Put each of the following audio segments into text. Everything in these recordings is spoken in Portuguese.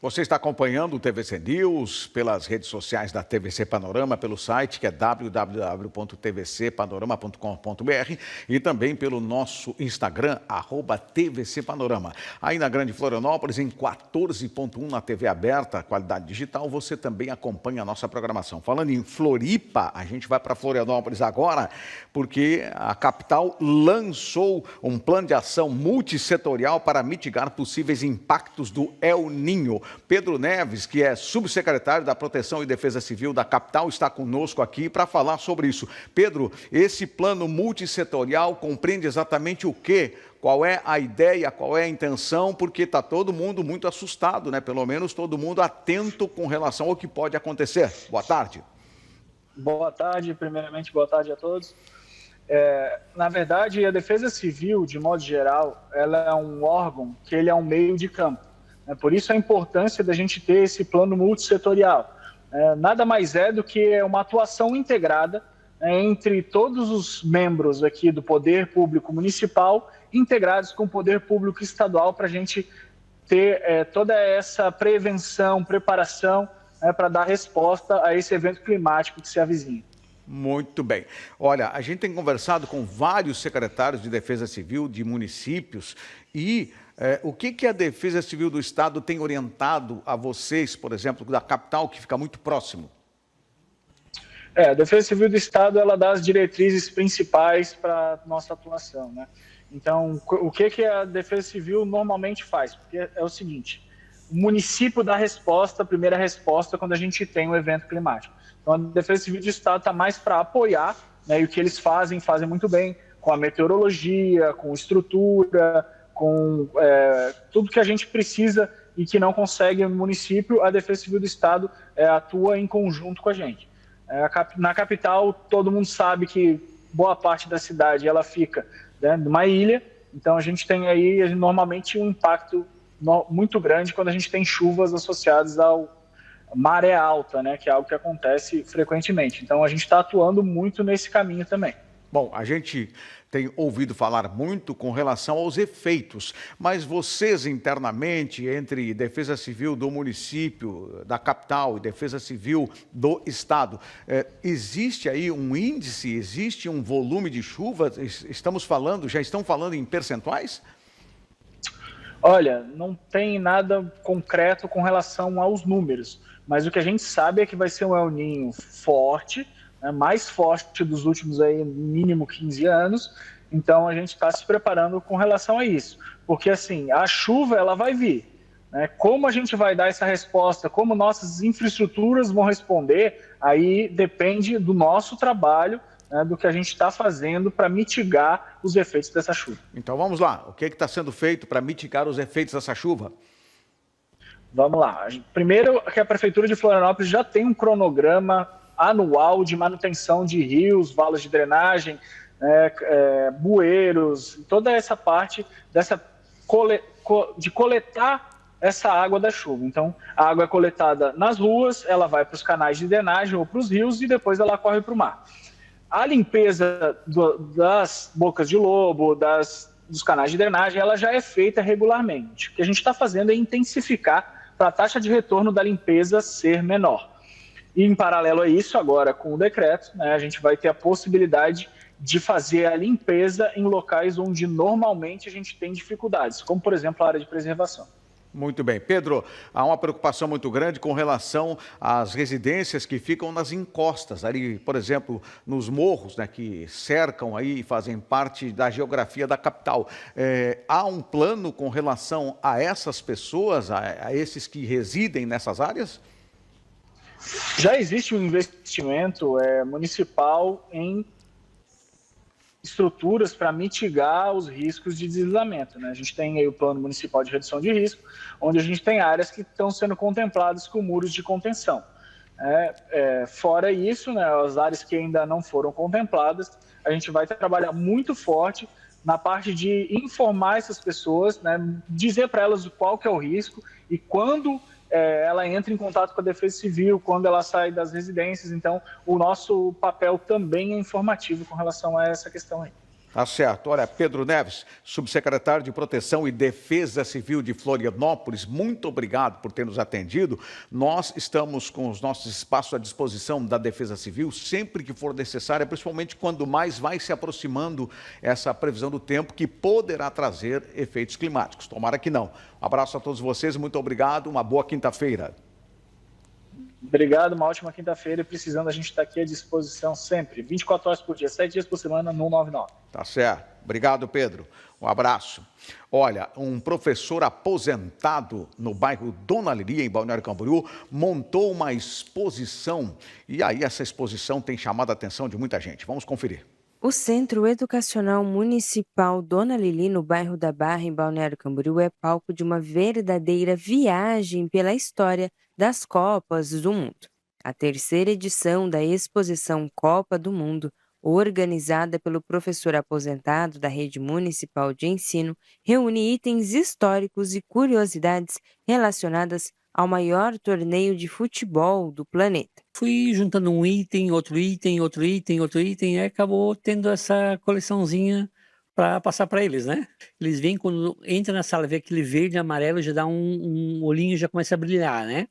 Você está acompanhando o TVC News pelas redes sociais da TVC Panorama, pelo site que é www.tvcpanorama.com.br e também pelo nosso Instagram, @TVC Panorama. Aí na Grande Florianópolis, em 14.1 na TV aberta, qualidade digital, você também acompanha a nossa programação. Falando em Floripa, a gente vai para Florianópolis agora, porque a capital lançou um plano de ação multissetorial para mitigar possíveis impactos do El Niño. Pedro Neves, que é subsecretário da Proteção e Defesa Civil da capital, está conosco aqui para falar sobre isso. Pedro, esse plano multissetorial compreende exatamente o quê? Qual é a ideia, qual é a intenção? Porque está todo mundo muito assustado, né? Pelo menos todo mundo atento com relação ao que pode acontecer. Boa tarde. Boa tarde, primeiramente, boa tarde a todos. Na verdade, a Defesa Civil, de modo geral, ela é um órgão que ele é um meio de campo. Por isso a importância da gente ter esse plano multissetorial. Nada mais é do que uma atuação integrada entre todos os membros aqui do Poder Público Municipal, integrados com o Poder Público Estadual, para a gente ter toda essa prevenção, preparação para dar resposta a esse evento climático que se avizinha. Muito bem. Olha, a gente tem conversado com vários secretários de Defesa Civil de municípios e o que a Defesa Civil do Estado tem orientado a vocês, por exemplo, da capital, que fica muito próximo? A Defesa Civil do Estado, ela dá as diretrizes principais para a nossa atuação, né? Então, o que a Defesa Civil normalmente faz? Porque é o seguinte, o município dá a primeira resposta quando a gente tem um evento climático. Então, a Defesa Civil do Estado está mais para apoiar, né, e o que eles fazem muito bem, com a meteorologia, com estrutura, com tudo que a gente precisa e que não consegue no município, a Defesa Civil do Estado atua em conjunto com a gente. Na capital, todo mundo sabe que boa parte da cidade ela fica, né, numa ilha, então a gente tem aí normalmente um impacto muito grande quando a gente tem chuvas associadas ao maré alta, né, que é algo que acontece frequentemente. Então a gente está atuando muito nesse caminho também. Bom, a gente tem ouvido falar muito com relação aos efeitos, mas vocês internamente, entre Defesa Civil do município, da capital e Defesa Civil do Estado, existe aí um índice, existe um volume de chuva? Já estão falando em percentuais? Olha, não tem nada concreto com relação aos números, mas o que a gente sabe é que vai ser um El Niño forte, mais forte dos últimos aí, mínimo 15 anos, então a gente está se preparando com relação a isso, porque assim, a chuva ela vai vir, né? Como a gente vai dar essa resposta, como nossas infraestruturas vão responder, aí depende do nosso trabalho, né, do que a gente está fazendo para mitigar os efeitos dessa chuva. Então vamos lá, o que está sendo feito para mitigar os efeitos dessa chuva? Vamos lá, primeiro que a Prefeitura de Florianópolis já tem um cronograma anual de manutenção de rios, valas de drenagem, bueiros, toda essa parte de coletar essa água da chuva. Então, a água é coletada nas ruas, ela vai para os canais de drenagem ou para os rios e depois ela corre para o mar. A limpeza das bocas de lobo, dos canais de drenagem, ela já é feita regularmente. O que a gente está fazendo é intensificar para a taxa de retorno da limpeza ser menor. E, em paralelo a isso, agora com o decreto, né, a gente vai ter a possibilidade de fazer a limpeza em locais onde normalmente a gente tem dificuldades, como, por exemplo, a área de preservação. Muito bem. Pedro, há uma preocupação muito grande com relação às residências que ficam nas encostas, ali, por exemplo, nos morros, né, que cercam aí e fazem parte da geografia da capital. Há um plano com relação a essas pessoas, a esses que residem nessas áreas? Já existe um investimento municipal em estruturas para mitigar os riscos de deslizamento, né? A gente tem aí o Plano Municipal de Redução de Risco, onde a gente tem áreas que estão sendo contempladas com muros de contenção. Fora isso, né, as áreas que ainda não foram contempladas, a gente vai trabalhar muito forte na parte de informar essas pessoas, né, dizer para elas qual que é o risco e quando ela entra em contato com a Defesa Civil, quando ela sai das residências. Então, o nosso papel também é informativo com relação a essa questão aí. Tá certo. Olha, Pedro Neves, subsecretário de Proteção e Defesa Civil de Florianópolis, muito obrigado por ter nos atendido. Nós estamos com os nossos espaços à disposição da Defesa Civil sempre que for necessário, principalmente quando mais vai se aproximando essa previsão do tempo que poderá trazer efeitos climáticos. Tomara que não. Um abraço a todos vocês, muito obrigado, uma boa quinta-feira. Obrigado, uma ótima quinta-feira e precisando, a gente está aqui à disposição sempre, 24 horas por dia, 7 dias por semana, no 99. Tá certo. Obrigado, Pedro. Um abraço. Olha, um professor aposentado no bairro Dona Lilia, em Balneário Camboriú, montou uma exposição e aí essa exposição tem chamado a atenção de muita gente. Vamos conferir. O Centro Educacional Municipal Dona Lili, no bairro da Barra, em Balneário Camboriú, é palco de uma verdadeira viagem pela história das Copas do Mundo. A terceira edição da exposição Copa do Mundo, organizada pelo professor aposentado da Rede Municipal de Ensino, reúne itens históricos e curiosidades relacionadas ao maior torneio de futebol do planeta. Fui juntando um item, outro item, outro item, outro item, e acabou tendo essa coleçãozinha para passar para eles, né? Eles vêm, quando entra na sala, vê aquele verde e amarelo, já dá um olhinho, já começa a brilhar, né?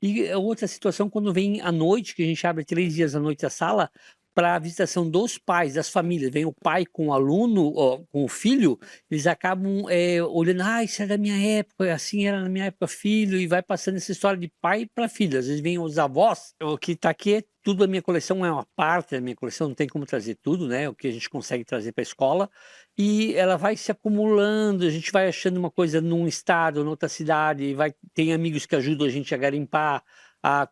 E outra situação, quando vem à noite, que a gente abre 3 dias à noite a sala, para a visitação dos pais, das famílias, vem o pai com o aluno, ó, com o filho, eles acabam olhando, isso é da minha época, assim era na minha época, filho, e vai passando essa história de pai para filho. Às vezes vem os avós, o que está aqui é tudo, a minha coleção é uma parte da minha coleção, não tem como trazer tudo, né, o que a gente consegue trazer para a escola, e ela vai se acumulando, a gente vai achando uma coisa num estado, noutra cidade, tem amigos que ajudam a gente a garimpar,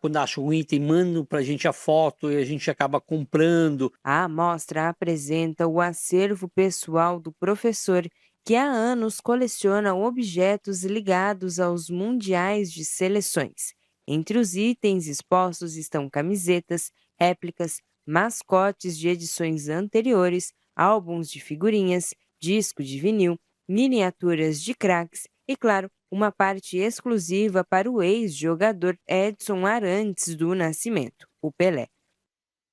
quando acham um item, mandam para a gente a foto e a gente acaba comprando. A amostra apresenta o acervo pessoal do professor, que há anos coleciona objetos ligados aos mundiais de seleções. Entre os itens expostos estão camisetas, réplicas, mascotes de edições anteriores, álbuns de figurinhas, disco de vinil, miniaturas de craques e, claro, uma parte exclusiva para o ex-jogador Edson Arantes do Nascimento, o Pelé.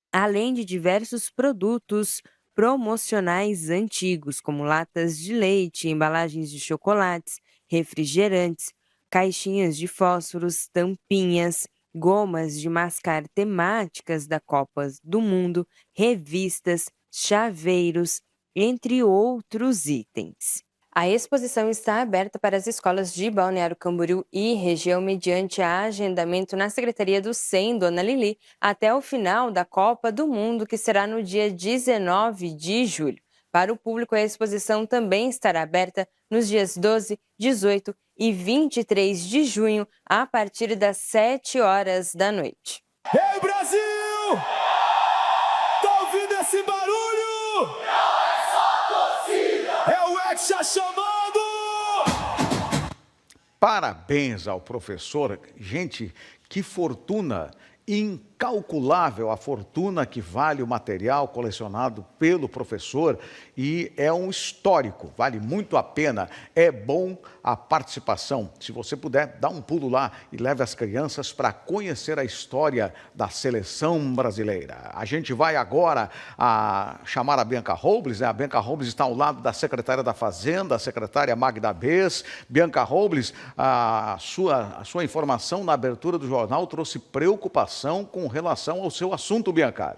Além de diversos produtos promocionais antigos, como latas de leite, embalagens de chocolates, refrigerantes, caixinhas de fósforos, tampinhas, gomas de mascar temáticas da Copa do Mundo, revistas, chaveiros, entre outros itens. A exposição está aberta para as escolas de Balneário Camboriú e região mediante agendamento na Secretaria do SEM Dona Lili até o final da Copa do Mundo, que será no dia 19 de julho. Para o público, a exposição também estará aberta nos dias 12, 18 e 23 de junho, a partir das 7 horas da noite. Ei, Brasil! Tá ouvindo esse barulho? É o Hexa chamando! Parabéns ao professor. Gente, que fortuna incalculável a fortuna que vale o material colecionado pelo professor e é um histórico, vale muito a pena, é bom a participação. Se você puder, dá um pulo lá e leve as crianças para conhecer a história da seleção brasileira. A gente vai agora chamar a Bianca Robles, né? A Bianca Robles está ao lado da secretária da Fazenda, a secretária Magda Bez. Bianca Robles, a sua informação na abertura do jornal trouxe preocupação com relação ao seu assunto, Bianca.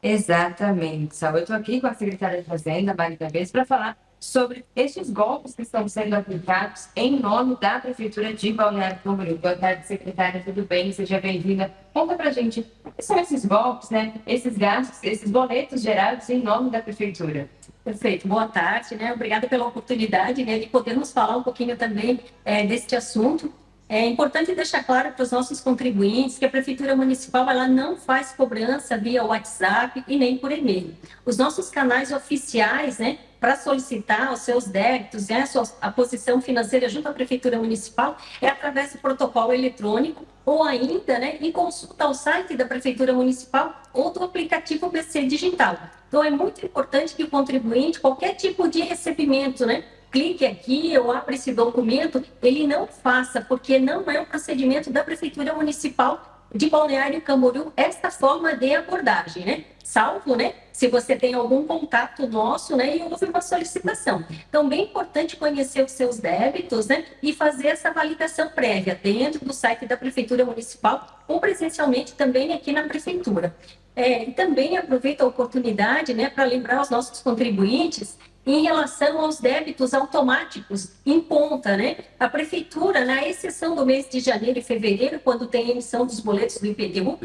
Exatamente, Sal. Eu estou aqui com a secretária da Fazenda, Magda Bez, para falar sobre esses golpes que estão sendo aplicados em nome da Prefeitura de Balneário Camboriú. Boa tarde, secretária, tudo bem? Seja bem-vinda. Conta pra gente, o que são esses golpes, né? Esses gastos, esses boletos gerados em nome da Prefeitura. Perfeito, boa tarde, né? Obrigada pela oportunidade, né, de podermos falar um pouquinho também deste assunto. É importante deixar claro para os nossos contribuintes que a Prefeitura Municipal ela não faz cobrança via WhatsApp e nem por e-mail. Os nossos canais oficiais, né, para solicitar os seus débitos, né, a posição financeira junto à Prefeitura Municipal é através do protocolo eletrônico ou ainda, né, em consulta ao site da Prefeitura Municipal ou do aplicativo BC Digital. Então, é muito importante que o contribuinte, qualquer tipo de recebimento, né, clique aqui ou abra esse documento, ele não faça, porque não é um procedimento da Prefeitura Municipal de Balneário Camboriú esta forma de abordagem, né? Salvo, né, se você tem algum contato nosso, né, e houve uma solicitação. Então, bem importante conhecer os seus débitos, né, e fazer essa validação prévia dentro do site da Prefeitura Municipal ou presencialmente também aqui na Prefeitura. E também aproveito a oportunidade, né, para lembrar aos nossos contribuintes em relação aos débitos automáticos em conta, né? A Prefeitura, na exceção do mês de janeiro e fevereiro, quando tem emissão dos boletos do IPTU,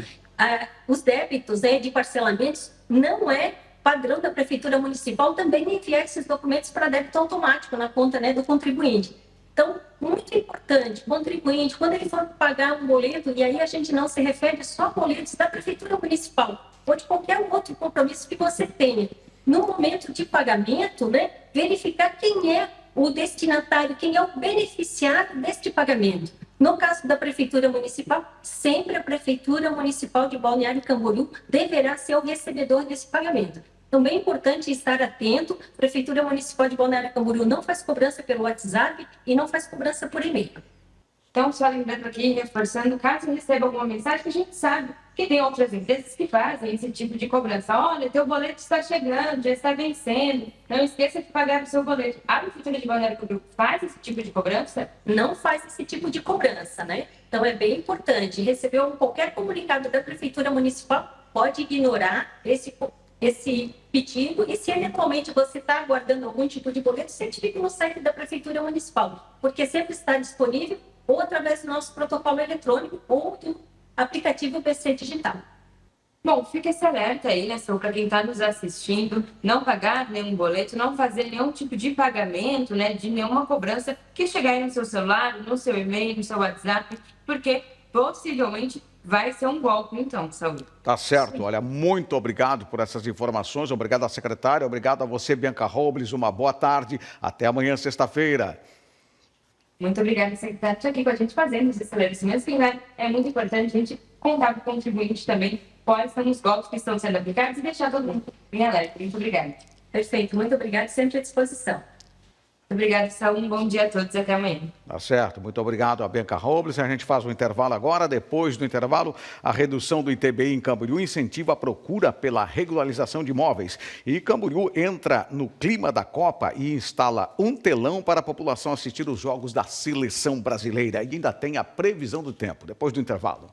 os débitos de parcelamentos não é padrão da Prefeitura Municipal também enviar esses documentos para débito automático na conta, né, do contribuinte. Então, muito importante, contribuinte, quando ele for pagar um boleto, e aí a gente não se refere só a boletos da Prefeitura Municipal, ou de qualquer outro compromisso que você tenha. No momento de pagamento, né, verificar quem é o destinatário, quem é o beneficiário deste pagamento. No caso da Prefeitura Municipal, sempre a Prefeitura Municipal de Balneário Camboriú deverá ser o recebedor desse pagamento. Então, bem importante estar atento. A Prefeitura Municipal de Balneário Camboriú não faz cobrança pelo WhatsApp e não faz cobrança por e-mail. Então, só lembrando aqui, reforçando, caso receba alguma mensagem, que a gente sabe que tem outras empresas que fazem esse tipo de cobrança. Olha, teu boleto está chegando, já está vencendo, não esqueça de pagar o seu boleto. A Prefeitura de Balneário Camboriú faz esse tipo de cobrança? Não faz esse tipo de cobrança, né? Então, é bem importante. Recebeu qualquer comunicado da Prefeitura Municipal, pode ignorar esse pedido, e se eventualmente você está aguardando algum tipo de boleto, certifique no site da Prefeitura Municipal, porque sempre está disponível ou através do nosso protocolo eletrônico ou do aplicativo PC Digital. Bom, fica esse alerta aí, né, para quem está nos assistindo, não pagar nenhum boleto, não fazer nenhum tipo de pagamento, né, de nenhuma cobrança que chegar aí no seu celular, no seu e-mail, no seu WhatsApp, porque possivelmente vai ser um golpe, então, Saúl. Tá certo. Olha, muito obrigado por essas informações. Obrigado à secretária, obrigado a você, Bianca Robles. Uma boa tarde. Até amanhã, sexta-feira. Muito obrigada, secretário, por estar aqui com a gente fazendo esse esclarecimento. É muito importante a gente contar para o contribuinte também quais são os golpes que estão sendo aplicados e deixar todo mundo em alerta. Muito obrigada. Perfeito, muito obrigada, sempre à disposição. Obrigada, Saúl. Um bom dia a todos e até amanhã. Tá certo, muito obrigado a Bianca Robles. A gente faz um intervalo agora. Depois do intervalo, a redução do ITBI em Camboriú incentiva a procura pela regularização de imóveis. E Camboriú entra no clima da Copa e instala um telão para a população assistir os jogos da seleção brasileira. E ainda tem a previsão do tempo. Depois do intervalo.